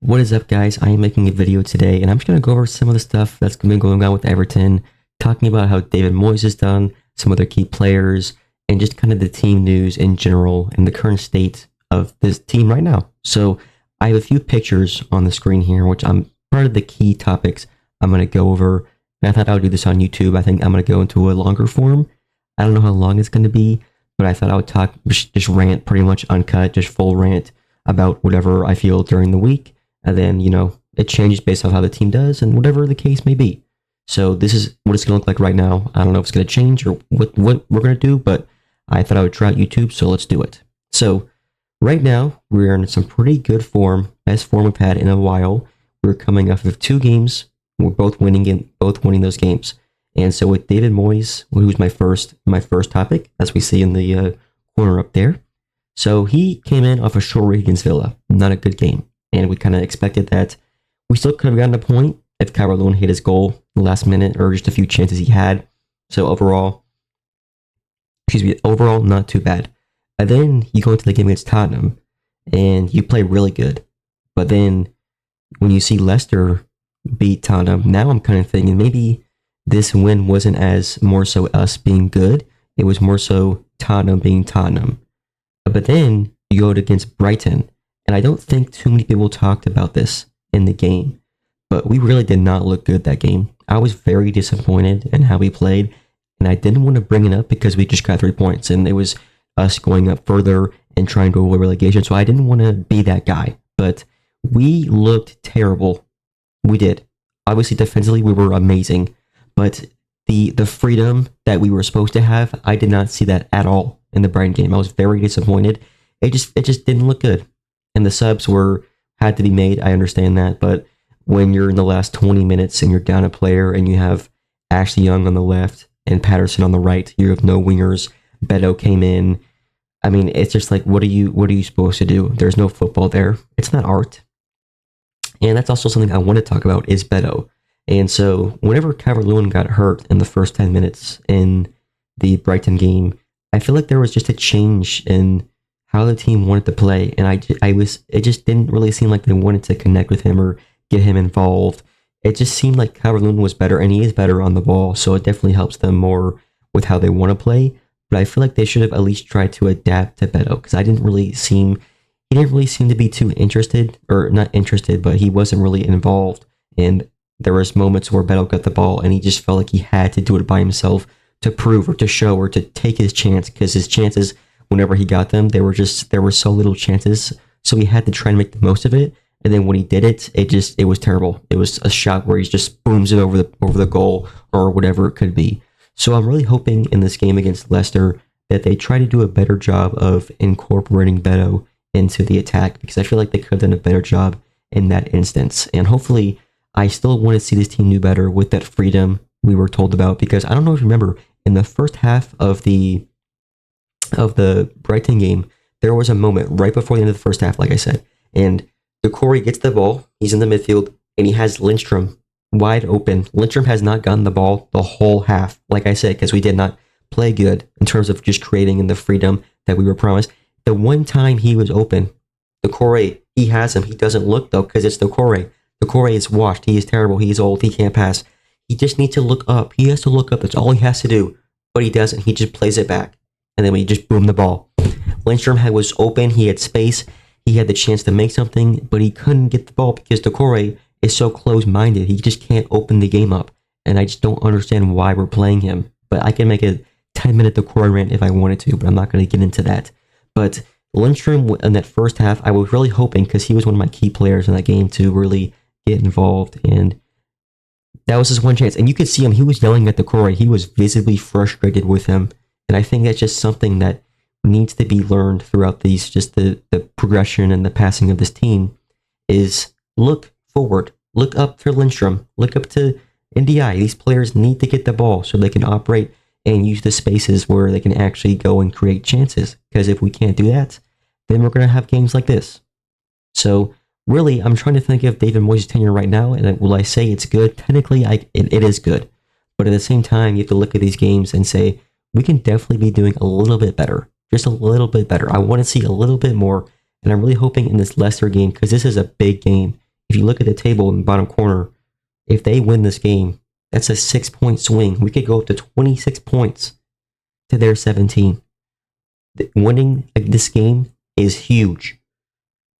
What is up, guys? I am making a video today, and I'm just going to go over some of the stuff that's been going on with Everton, talking about how David Moyes has done, some other key players, and just kind of the team news in general and the current state of this team right now. So I have a few pictures on the screen here, which I'm part of the key topics I'm going to go over. And I thought I would do this on YouTube. I think I'm going to go into a longer form. I don't know how long it's going to be, but I thought I would talk, just rant pretty much uncut, just full rant about whatever I feel during the week. And then, it changes based on how the team does and whatever the case may be. So this is what it's going to look like right now. I don't know if it's going to change or what we're going to do, but I thought I would try out YouTube, so let's do it. So right now, we're in some pretty good form, best form we've had in a while. We're coming off of 2 games. We're both winning those games. And so with David Moyes, who's my first topic, as we see in the corner up there. So he came in off a short week against Villa. Not a good game. And we kind of expected that we still could have gotten a point if Calvert-Lewin hit his goal in the last minute or just a few chances he had. So overall, not too bad. And then you go into the game against Tottenham and you play really good. But then when you see Leicester beat Tottenham, now I'm kind of thinking maybe this win wasn't as more so us being good. It was more so Tottenham being Tottenham. But then you go against Brighton. And I don't think too many people talked about this in the game, but we really did not look good that game. I was very disappointed in how we played, and I didn't want to bring it up because we just got 3 points, and it was us going up further and trying to avoid relegation, so I didn't want to be that guy. But we looked terrible. We did. Obviously, defensively, we were amazing, but the freedom that we were supposed to have, I did not see that at all in the Brighton game. I was very disappointed. It just didn't look good. And the subs had to be made. I understand that. But when you're in the last 20 minutes and you're down a player and you have Ashley Young on the left and Patterson on the right, you have no wingers. Beto came in. I mean, it's just like, what are you supposed to do? There's no football there. It's not art. And that's also something I want to talk about is Beto. And so whenever Calvert-Lewin got hurt in the first 10 minutes in the Brighton game, I feel like there was just a change in how the team wanted to play, and it just didn't really seem like they wanted to connect with him or get him involved. It just seemed like Calvert-Lewin was better, and he is better on the ball, so it definitely helps them more with how they want to play. But I feel like they should have at least tried to adapt to Beto, because he didn't really seem to be too interested, or not interested, but he wasn't really involved. And there was moments where Beto got the ball, and he just felt like he had to do it by himself to prove or to show or to take his chance, because his chances, whenever he got them, there were so little chances, so he had to try and make the most of it. And then when he did it, it was terrible. It was a shot where he just booms it over the goal or whatever it could be. So I'm really hoping in this game against Leicester that they try to do a better job of incorporating Beto into the attack, because I feel like they could have done a better job in that instance. And hopefully, I still want to see this team do better with that freedom we were told about, because I don't know if you remember, in the first half of the Brighton game, there was a moment right before the end of the first half, like I said, and Corey gets the ball, he's in the midfield, and he has Lindstrom wide open. Lindstrom has not gotten the ball the whole half, like I said, because we did not play good in terms of just creating in the freedom that we were promised. The one time he was open, Corey, he has him. He doesn't look, though, because it's Corey. Corey is washed. He is terrible. He is old. He can't pass. He just needs to look up. He has to look up. That's all he has to do. But he doesn't. He just plays it back. And then we just boom the ball. Lindstrom was open. He had space. He had the chance to make something, but he couldn't get the ball because Decore is so close-minded. He just can't open the game up. And I just don't understand why we're playing him. But I can make a 10-minute Decore rant if I wanted to, but I'm not going to get into that. But Lindstrom in that first half, I was really hoping, because he was one of my key players in that game, to really get involved. And that was his one chance. And you could see him. He was yelling at Decore. He was visibly frustrated with him. And I think that's just something that needs to be learned throughout the progression and the passing of this team is look forward, look up to Lindstrom, look up to NDI. These players need to get the ball so they can operate and use the spaces where they can actually go and create chances. Because if we can't do that, then we're going to have games like this. So really, I'm trying to think of David Moyes' tenure right now, and will I say it's good? Technically, it is good. But at the same time, you have to look at these games and say, we can definitely be doing a little bit better. Just a little bit better. I want to see a little bit more, and I'm really hoping in this Leicester game, because this is a big game. if you look at the table in the bottom corner, if they win this game, that's a 6-point swing. We could go up to 26 points to their 17. Winning this game is huge.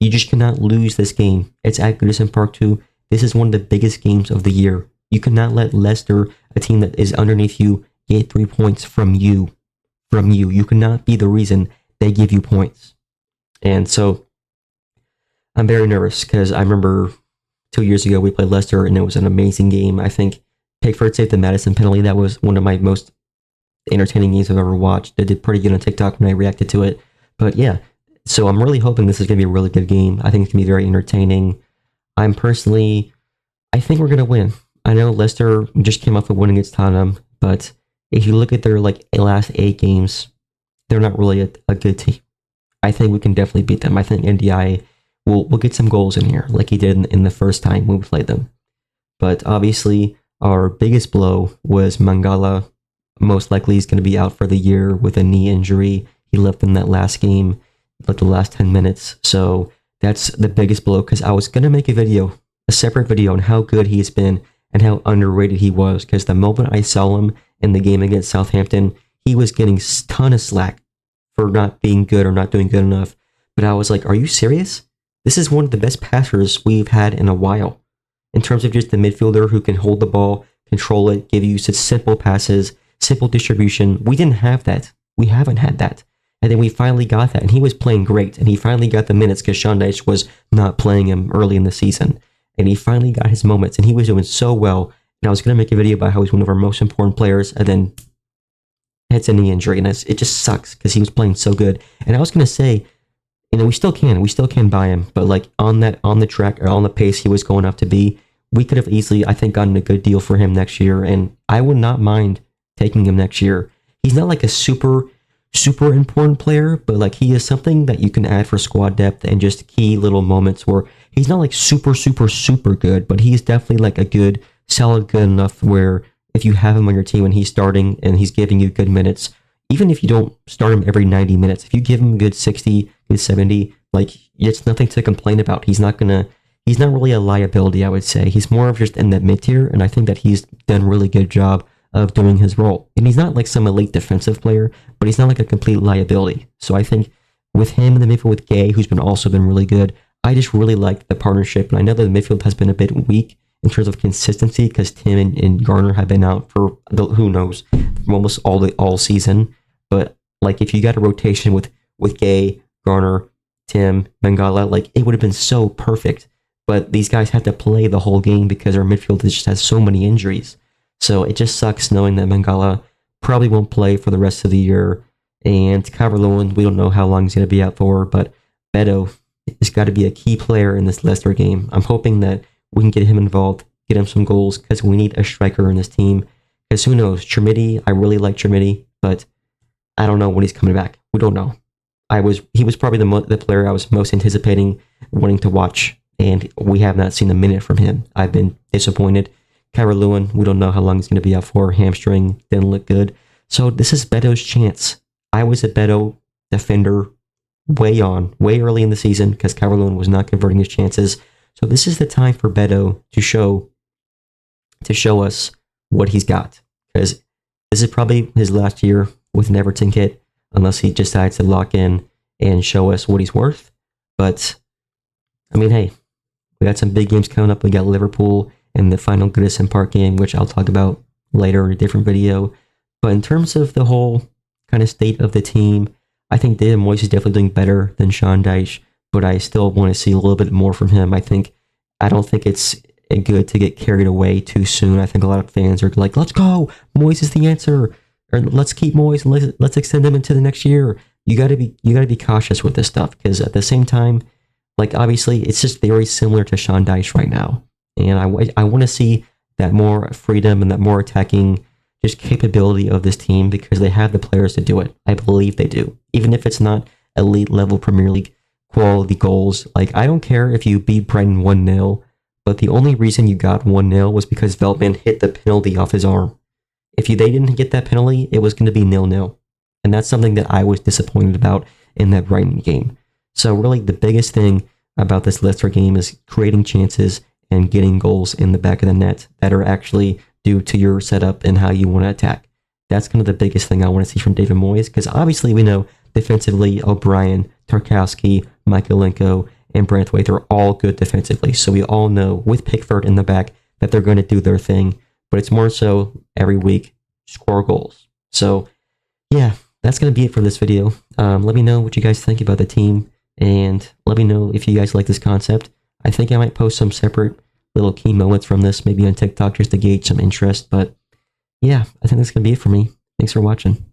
You just cannot lose this game. It's at Goodison Park too. This is one of the biggest games of the year. You cannot let Leicester, a team that is underneath you, get 3 points from you. You cannot be the reason they give you points. And so I'm very nervous because I remember 2 years ago we played Leicester and it was an amazing game. I think Pickford saved the Maddison penalty. That was one of my most entertaining games I've ever watched. I did pretty good on TikTok when I reacted to it. But yeah, so I'm really hoping this is going to be a really good game. I think it's going to be very entertaining. I think we're going to win. I know Leicester just came off of winning against Tottenham, but if you look at their last 8 games, they're not really a good team. I think we can definitely beat them. I think NDI will get some goals in here, like he did in the first time when we played them. But obviously, our biggest blow was Mangala. Most likely he's going to be out for the year with a knee injury. He left in that last game, like the last 10 minutes. So that's the biggest blow because I was going to make a separate video on how good he's been and how underrated he was, because the moment I saw him in the game against Southampton, he was getting a ton of slack for not being good or not doing good enough. But I was like, are you serious? This is one of the best passers we've had in a while. In terms of just the midfielder who can hold the ball, control it, give you such simple passes, simple distribution. We didn't have that. We haven't had that. And then we finally got that, and he was playing great, and he finally got the minutes because Sean Dyche was not playing him early in the season. And he finally got his moments, and he was doing so well. And I was going to make a video about how he's one of our most important players, and then hits a knee injury, and it just sucks because he was playing so good. And I was going to say, we still can buy him, but on the track or on the pace he was going up to be, we could have easily, I think, gotten a good deal for him next year, and I would not mind taking him next year. He's not like a super important player, but he is something that you can add for squad depth and just key little moments where he's not super good, but he's definitely a good, solid, good enough where if you have him on your team and he's starting and he's giving you good minutes, even if you don't start him every 90 minutes, if you give him a good 60, good 70, it's nothing to complain about. He's not really a liability, I would say. He's more of just in that mid tier, and I think that he's done a really good job of doing his role. And he's not some elite defensive player, but he's not a complete liability. So I think with him in the midfield with Gay, who's also been really good, I just really like the partnership. And I know that the midfield has been a bit weak in terms of consistency because Tim and Garner have been out for who knows, almost all season. But if you got a rotation with Gay, Garner, Tim, Mangala, it would have been so perfect. But these guys have to play the whole game because our midfield just has so many injuries. So it just sucks knowing that Mangala probably won't play for the rest of the year. And Calvert-Lewin, we don't know how long he's going to be out for, but Beto has got to be a key player in this Leicester game. I'm hoping that we can get him involved, get him some goals, because we need a striker in this team. Because who knows, Trimidi, I really like Trimidi, but I don't know when he's coming back. We don't know. He was probably the player I was most anticipating wanting to watch, and we have not seen a minute from him. I've been disappointed. Calvert-Lewin, we don't know how long he's going to be out for. Hamstring, didn't look good. So this is Beto's chance. I was a Beto defender way early in the season because Calvert-Lewin was not converting his chances. So this is the time for Beto to show us what he's got, because this is probably his last year with an Everton kit, unless he decides to lock in and show us what he's worth. But hey, we got some big games coming up. We got Liverpool in the final Goodison Park game, which I'll talk about later in a different video. But in terms of the whole kind of state of the team, I think David Moyes is definitely doing better than Sean Dyche, but I still want to see a little bit more from him. I don't think it's good to get carried away too soon. I think a lot of fans are like, let's go, Moyes is the answer, or let's keep Moyes and let's extend him into the next year. You got to be cautious with this stuff, because at the same time, obviously it's just very similar to Sean Dyche right now. And I want to see that more freedom and that more attacking just capability of this team, because they have the players to do it. I believe they do. Even if it's not elite level Premier League quality goals. I don't care if you beat Brighton 1-0, but the only reason you got 1-0 was because Veltman hit the penalty off his arm. If they didn't get that penalty, it was going to be 0-0. And that's something that I was disappointed about in that Brighton game. So really the biggest thing about this Leicester game is creating chances and getting goals in the back of the net that are actually due to your setup and how you want to attack. That's kind of the biggest thing I want to see from David Moyes, because obviously we know defensively O'Brien, Tarkowski, Michaelenko, and Branthwaite are all good defensively. So we all know with Pickford in the back that they're going to do their thing, but it's more so every week score goals. So yeah, that's going to be it for this video. Let me know what you guys think about the team, and let me know if you guys like this concept. I think I might post some separate little key moments from this, maybe on TikTok, just to gauge some interest. But yeah, I think that's going to be it for me. Thanks for watching.